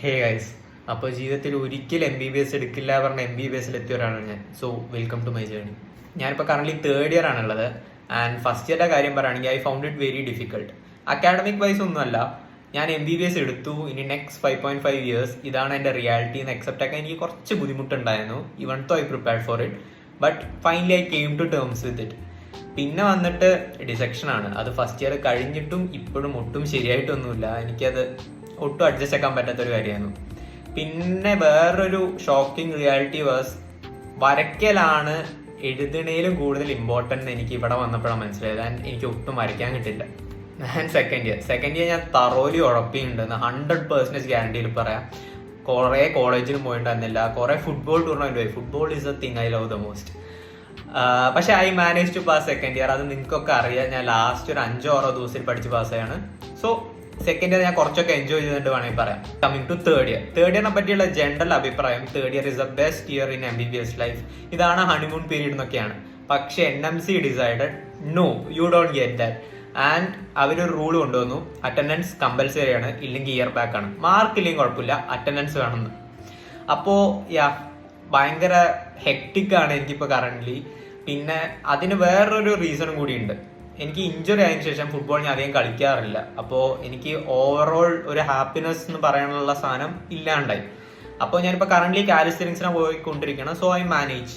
Hey guys, അപ്പോൾ ജീവിതത്തിൽ ഒരിക്കലും MBBS എടുക്കില്ല പറഞ്ഞ MBBS എത്തിയ ഒരാളാണ് ഞാൻ. So welcome to my journey. ഞാനിപ്പോൾ കറന്റ് 3rd ഇയർ ആണുള്ളത്. ആൻഡ് ഫസ്റ്റ് ഇയറിന്റെ കാര്യം പറയുകയാണെങ്കിൽ I found it very difficult. Academic wise ഒന്നുമല്ല, ഞാൻ MBBS എടുത്തു. ഇനി നെക്സ്റ്റ് 5.5 ഇയേഴ്സ് ഇതാണ് എൻ്റെ റിയാലിറ്റി എന്ന് അക്സെപ്റ്റ് ആക്കാൻ എനിക്ക് കുറച്ച് ബുദ്ധിമുട്ടുണ്ടായിരുന്നു. Even though I prepared for it, but finally I came to terms with it. പിന്നെ വന്നിട്ട് ഡിസെക്ഷൻ ആണ്. അത് ഫസ്റ്റ് ഇയർ കഴിഞ്ഞിട്ടും ഇപ്പോഴും ഒട്ടും ശരിയായിട്ടൊന്നുമില്ല. എനിക്കത് ഒട്ടും അഡ്ജസ്റ്റ് ആക്കാൻ പറ്റാത്തൊരു കാര്യമായിരുന്നു. പിന്നെ വേറൊരു ഷോക്കിംഗ് റിയാലിറ്റി വാസ്, വരയ്ക്കലാണ് എഴുതണേലും കൂടുതൽ ഇമ്പോർട്ടൻ്റ് എനിക്ക് ഇവിടെ വന്നപ്പോഴാണ് മനസ്സിലായത്. ആൻഡ് എനിക്ക് ഒട്ടും വരയ്ക്കാൻ കിട്ടില്ല. ഞാൻ സെക്കൻഡ് ഇയർ ഞാൻ തറോലി ഉഴപ്പിയിട്ടുണ്ടെന്ന് 100% ഗ്യാരണ്ടിയിൽ പറയാം. കുറേ കോളേജിൽ പോയിട്ടുണ്ടായിരുന്നില്ല, കുറേ ഫുട്ബോൾ ടൂർണമെന്റ് പോയി. Football is a thing I love the most. പക്ഷെ I manage to pass second year. അത് നിങ്ങൾക്കൊക്കെ അറിയാം, ഞാൻ ലാസ്റ്റ് ഒരു 5-6 ദിവസത്തിൽ പഠിച്ച് പാസ്സായാണ്. സോ സെക്കൻഡ് ഇയർ ഞാൻ കുറച്ചൊക്കെ എൻജോയ് ചെയ്തിട്ട് വേണമെങ്കിൽ പറയാം. കമ്മിങ് ടു തേർഡ് ഇയറിനെ പറ്റിയുള്ള ജനറൽ അഭിപ്രായം, third year is the best year in MBBS life. ഇതാണ് ഹണിമൂൺ പീരീഡ് എന്നൊക്കെയാണ്. പക്ഷെ NMC decided no, you don't get that. And അവരൊരു റൂൾ കൊണ്ടുവന്നു, അറ്റൻഡൻസ് കമ്പൽസറി ആണ്, ഇല്ലെങ്കിൽ ഇയർ ബാക്ക് ആണ്. മാർക്ക് ഇല്ലെങ്കിൽ കുഴപ്പമില്ല, അറ്റൻഡൻസ് വേണമെന്ന്. അപ്പോൾ ഭയങ്കര ഹെക്ടിക് ആണ് എനിക്കിപ്പോൾ കറന്റ്ലി. പിന്നെ അതിന് വേറൊരു റീസണും കൂടിയുണ്ട്. എനിക്ക് ഇഞ്ചുറി ആയതിനു ശേഷം ഫുട്ബോൾ ഞാൻ അധികം കളിക്കാറില്ല. അപ്പോൾ എനിക്ക് ഓവറോൾ ഒരു ഹാപ്പിനെസ് എന്ന് പറയാനുള്ള സാധനം ഇല്ലാണ്ടായി. അപ്പോൾ ഞാനിപ്പോൾ കറന്റ്ലി കാലിസ്റ്റനിക്സിനെ പോയിക്കൊണ്ടിരിക്കണം. So I manage.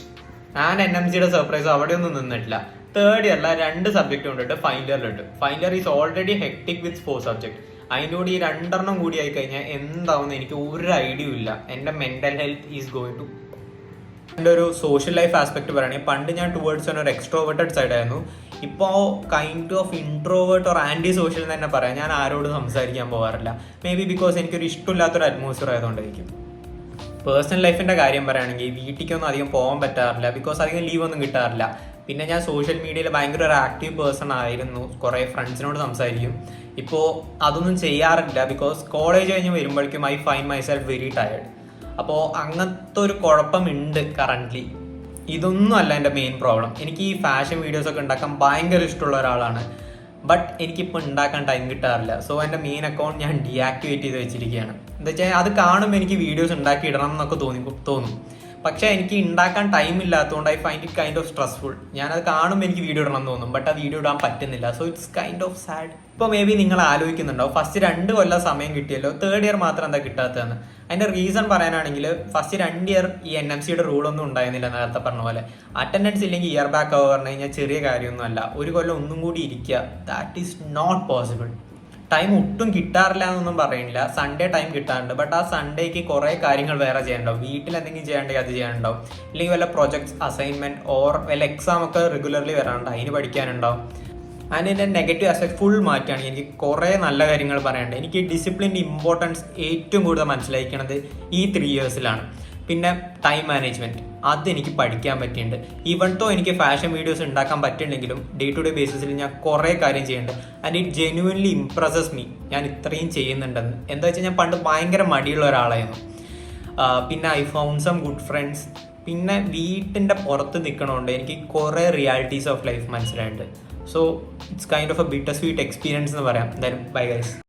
ആൻഡ് NMCയുടെ സർപ്രൈസ് അവിടെ ഒന്നും നിന്നിട്ടില്ല. തേർഡ് ഇയറിലെ 2 സബ്ജക്റ്റ് കൊണ്ടിട്ട് ഫൈനൽ ഇയറിലുണ്ട്. Final year is already hectic with 4 subject. അതിനോട് ഈ 2 കൂടി ആയി കഴിഞ്ഞാൽ എന്താവുന്ന എനിക്ക് ഒരു ഐഡിയ ഇല്ല. എൻ്റെ mental health is going to. എൻ്റെ ഒരു സോഷ്യൽ ലൈഫ് ആസ്പെക്ട് പറയുകയാണെങ്കിൽ, പണ്ട് ഞാൻ ടുവേർഡ്സ് ഒരു എക്സ്ട്രോവേർട്ടഡ് സൈഡ് ആയിരുന്നു. ഇപ്പോൾ kind of introvert or anti social എന്ന് തന്നെ പറയാം. ഞാൻ ആരോടും സംസാരിക്കാൻ പോകാറില്ല. മേ ബി ബിക്കോസ് എനിക്കൊരു ഇഷ്ടമില്ലാത്തൊരു അറ്റ്മോസ്ഫിയർ ആയതുകൊണ്ടായിരിക്കും. പേഴ്സണൽ ലൈഫിൻ്റെ കാര്യം പറയുകയാണെങ്കിൽ, വീട്ടിലേക്കൊന്നും അധികം പോകാൻ പറ്റാറില്ല, ബിക്കോസ് അധികം ലീവ് ഒന്നും കിട്ടാറില്ല. പിന്നെ ഞാൻ സോഷ്യൽ മീഡിയയിൽ ഭയങ്കര ഒരു ആക്റ്റീവ് പേഴ്സൺ ആയിരുന്നു. കുറേ ഫ്രണ്ട്സിനോട് സംസാരിക്കും. ഇപ്പോൾ അതൊന്നും ചെയ്യാറില്ല, ബിക്കോസ് കോളേജ് കഴിഞ്ഞ് വരുമ്പോഴേക്കും I find my self very tired. അപ്പോൾ അങ്ങനത്തെ ഒരു കുഴപ്പമുണ്ട് കറൻ്റ്ലി. ഇതൊന്നും അല്ല എൻ്റെ മെയിൻ പ്രോബ്ലം. എനിക്ക് ഈ ഫാഷൻ വീഡിയോസൊക്കെ ഉണ്ടാക്കാൻ ഭയങ്കര ഇഷ്ടമുള്ള ഒരാളാണ്. ബട്ട് എനിക്കിപ്പോൾ ഉണ്ടാക്കാൻ ടൈം കിട്ടാറില്ല. സോ എൻ്റെ മെയിൻ അക്കൗണ്ട് ഞാൻ ഡീആക്ടിവേറ്റ് ചെയ്ത് വെച്ചിരിക്കുകയാണ്. എന്താ വെച്ചാൽ അത് കാണുമ്പോൾ എനിക്ക് വീഡിയോസ് ഉണ്ടാക്കി ഇടണം എന്നൊക്കെ തോന്നും. പക്ഷേ എനിക്ക് ഉണ്ടാക്കാൻ ടൈം ഇല്ലാത്തതുകൊണ്ട് I find it kind of stressful. ഞാനത് കാണുമ്പോൾ എനിക്ക് വീഡിയോ ഇടണം എന്ന് തോന്നും, ബട്ട് ആ വീഡിയോ ഇടാൻ പറ്റുന്നില്ല. So it's kind of sad. ഇപ്പോൾ മേ ബി നിങ്ങൾ ആലോചിക്കുന്നുണ്ടാവും, ഫസ്റ്റ് 2 കൊല്ലം സമയം കിട്ടിയല്ലോ, തേർഡ് ഇയർ മാത്രം എന്താ കിട്ടാത്തതെന്ന്. അതിൻ്റെ റീസൺ പറയാനാണെങ്കിൽ, ഫസ്റ്റ് 2 ഇയർ ഈ NMCയുടെ റൂളൊന്നും ഉണ്ടായിരുന്നില്ല. നേരത്തെ പറഞ്ഞ പോലെ അറ്റൻഡൻസ് ഇല്ലെങ്കിൽ ഇയർ ബാക്ക് ആവുക പറഞ്ഞു കഴിഞ്ഞാൽ ചെറിയ കാര്യമൊന്നുമല്ല. ഒരു കൊല്ലം ഒന്നും കൂടി ഇരിക്കുക, that is not possible. Time ഒട്ടും കിട്ടാറില്ല എന്നൊന്നും പറയുന്നില്ല. സൺഡേ ടൈം കിട്ടാറുണ്ട്, ബട്ട് ആ സൺഡേക്ക് കുറേ കാര്യങ്ങൾ വേറെ ചെയ്യാനുണ്ടാവും. വീട്ടിൽ എന്തെങ്കിലും ചെയ്യേണ്ടെങ്കിൽ അത് ചെയ്യാനുണ്ടാവും, ഇല്ലെങ്കിൽ വല്ല പ്രൊജക്ട്സ്, അസൈൻമെന്റ് ഓർ വല്ല എക്സാം ഒക്കെ റെഗുലർലി വരാനുണ്ട്, അതിന് പഠിക്കാനുണ്ടാവും. ആൻഡ് ഇതിൻ്റെ നെഗറ്റീവ് ആസ്പെക്ട് ഫുൾ മാറ്റുകയാണെങ്കിൽ എനിക്ക് കുറേ നല്ല കാര്യങ്ങൾ പറയാനുണ്ട്. എനിക്ക് ഡിസിപ്ലിൻ്റെ ഇമ്പോർട്ടൻസ് ഏറ്റവും കൂടുതൽ മനസ്സിലാക്കുന്നത് ഈ 3 ഇയേഴ്സിലാണ്. പിന്നെ ടൈം മാനേജ്മെൻറ്റ്, അതെനിക്ക് പഠിക്കാൻ പറ്റിയിട്ടുണ്ട്. ഈവൺ തോ എനിക്ക് ഫാഷൻ വീഡിയോസ് ഉണ്ടാക്കാൻ പറ്റുന്നുണ്ടെങ്കിലും ഡേ ടു ഡേ ബേസിസിൽ ഞാൻ കുറേ കാര്യം ചെയ്യുന്നുണ്ട്. ആൻഡ് ഇറ്റ് ജെന്യുവൻലി ഇംപ്രസസ് മീ, ഞാൻ ഇത്രയും ചെയ്യുന്നുണ്ടെന്ന്. എന്താ വെച്ചാൽ ഞാൻ പണ്ട് ഭയങ്കര മടിയുള്ള ഒരാളായിരുന്നു. പിന്നെ I found some good friends. പിന്നെ വീട്ടിൻ്റെ പുറത്ത് നിൽക്കണോണ്ട് എനിക്ക് കുറേ റിയാലിറ്റീസ് ഓഫ് ലൈഫ് മനസ്സിലായിട്ടുണ്ട്. So it's kind of a bitter sweet experience എന്ന് പറയാം. എന്തായാലും ബൈ ഗൈസ്.